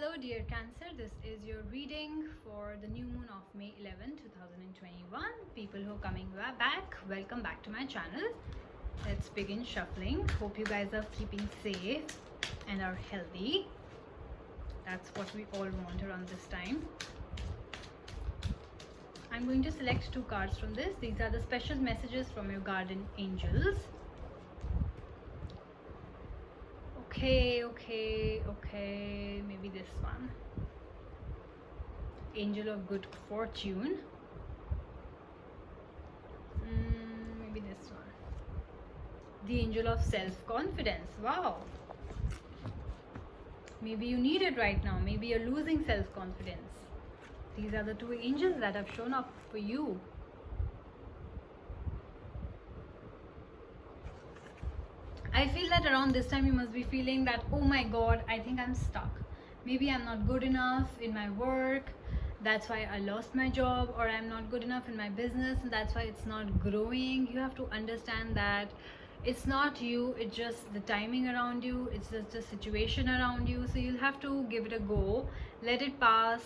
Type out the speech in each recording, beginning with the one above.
Hello dear Cancer, this is your reading for the new moon of May 11, 2021. People who are coming back, welcome back to my channel. Let's begin shuffling. Hope you guys are keeping safe and are healthy. That's what we all want around this time. I'm going to select two cards from this. These are the special messages from your guardian angels. Okay, maybe this one. Angel of good fortune. Maybe this one. The angel of self-confidence. Wow. Maybe you need it right now. Maybe you're losing self-confidence. These are the two angels that have shown up for you. I feel that around this time you must be feeling that, oh my god, I think I'm stuck. Maybe I'm not good enough in my work, that's why I lost my job, or I'm not good enough in my business and that's why it's not growing. You have to understand that it's not you, it's just the timing around you, it's just the situation around you. So you'll have to give it a go, let it pass,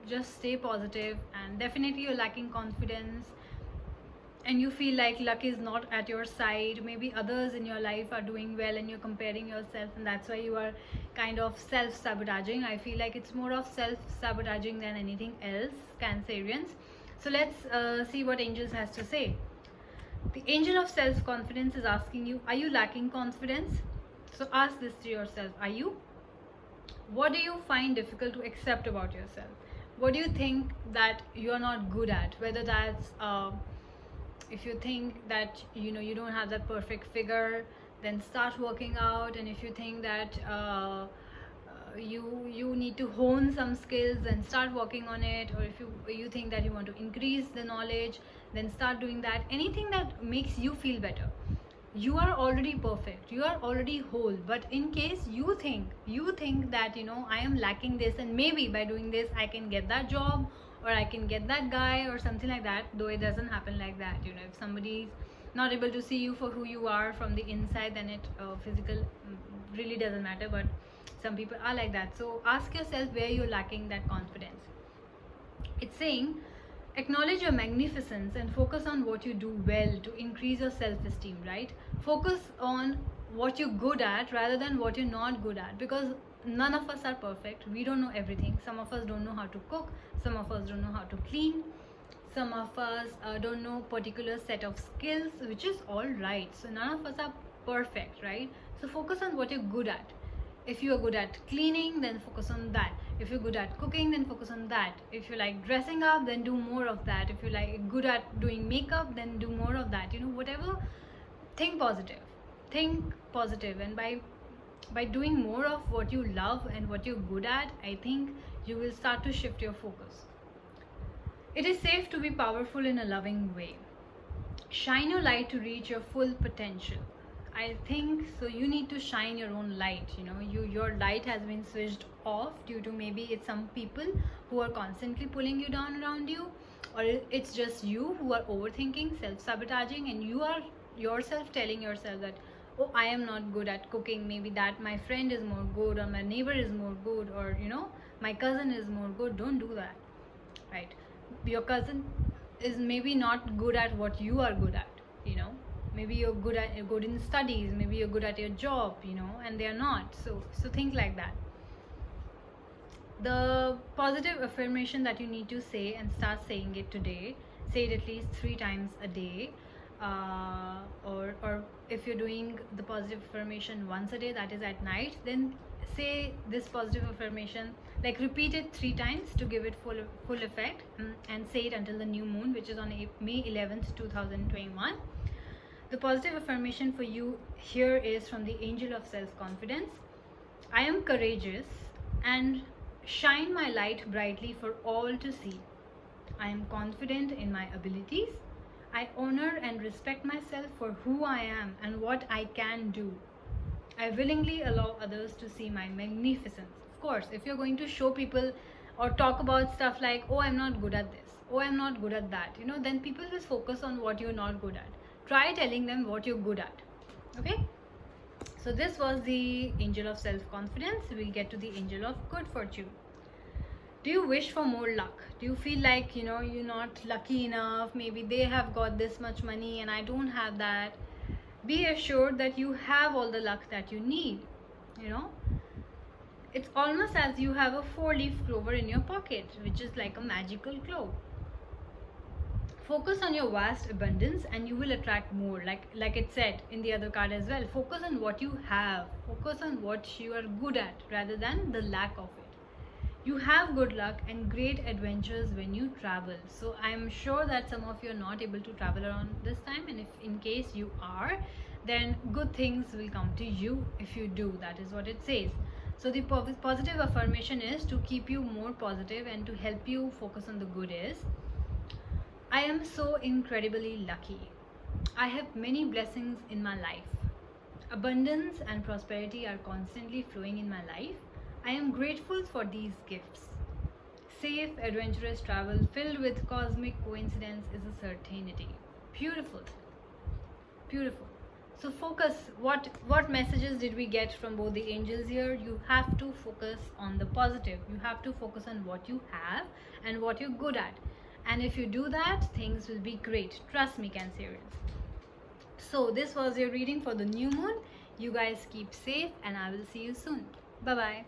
just stay positive. And definitely you're lacking confidence and you feel like luck is not at your side. Maybe others in your life are doing well and you're comparing yourself, and that's why you are kind of self-sabotaging. I feel like it's more of self-sabotaging than anything else, Cancerians. So let's see what angels has to say. The angel of self-confidence is asking you, are you lacking confidence? So ask this to yourself, are you? What do you find difficult to accept about yourself? What do you think that you're not good at? Whether that's if you think that you don't have that perfect figure, then start working out. And if you think that you need to hone some skills, then start working on it. Or if you think that you want to increase the knowledge, then start doing that. Anything that makes you feel better. You are already perfect, you are already whole, but in case you think that I am lacking this, and maybe by doing this I can get that job, or I can get that guy, or something like that. Though it doesn't happen like that. If somebody's not able to see you for who you are from the inside, then it physical really doesn't matter. But some people are like that. So ask yourself where you're lacking that confidence. It's saying, acknowledge your magnificence and focus on what you do well to increase your self-esteem, right? Focus on what you're good at rather than what you're not good at, because none of us are perfect. We don't know everything. Some of us don't know how to cook, some of us don't know how to clean, some of us don't know particular set of skills, which is all right. So none of us are perfect, right? So focus on what you're good at. If you are good at cleaning, then focus on that. If you're good at cooking, then focus on that. If you like dressing up, then do more of that. If you like good at doing makeup, then do more of that. Whatever. Think positive, and by doing more of what you love and what you're good at, I think you will start to shift your focus. It is safe to be powerful in a loving way. Shine your light to reach your full potential. I think so. You need to shine your own light. Your light has been switched off due to maybe it's some people who are constantly pulling you down around you, or it's just you who are overthinking, self-sabotaging, and you are yourself telling yourself that, oh, I am not good at cooking. Maybe that my friend is more good, or my neighbor is more good, or my cousin is more good. Don't do that, right? Your cousin is maybe not good at what you are good at. Maybe you're good in studies, maybe you're good at your job, and they are not. So think like that. The positive affirmation that you need to say, and start saying it today, say it at least 3 times a day. Or if you're doing the positive affirmation once a day, that is at night, then say this positive affirmation, like repeat it 3 times to give it full effect, and say it until the new moon, which is on May 11th, 2021. The positive affirmation for you here is from the angel of self-confidence. I am courageous and shine my light brightly for all to see. I am confident in my abilities. I honor and respect myself for who I am and what I can do. I willingly allow others to see my magnificence. Of course, if you're going to show people or talk about stuff like, oh, I'm not good at this, oh, I'm not good at that, then people will focus on what you're not good at. Try telling them what you're good at. Okay? So this was the angel of self-confidence. We'll get to the angel of good fortune. Do you wish for more luck? Do you feel like, you're not lucky enough? Maybe they have got this much money and I don't have that. Be assured that you have all the luck that you need. It's almost as you have a 4-leaf clover in your pocket, which is like a magical cloak. Focus on your vast abundance and you will attract more. Like it said in the other card as well. Focus on what you have. Focus on what you are good at rather than the lack of it. You have good luck and great adventures when you travel. So I'm sure that some of you are not able to travel around this time, and if in case you are, then good things will come to you if you do. That is what it says. So the positive affirmation is to keep you more positive and to help you focus on the good is, I am so incredibly lucky. I have many blessings in my life. Abundance and prosperity are constantly flowing in my life. I am grateful for these gifts. Safe, adventurous travel filled with cosmic coincidence is a certainty. Beautiful. Beautiful. So focus. What messages did we get from both the angels here? You have to focus on the positive. You have to focus on what you have and what you're good at. And if you do that, things will be great. Trust me, Cancerians. So this was your reading for the new moon. You guys keep safe and I will see you soon. Bye-bye.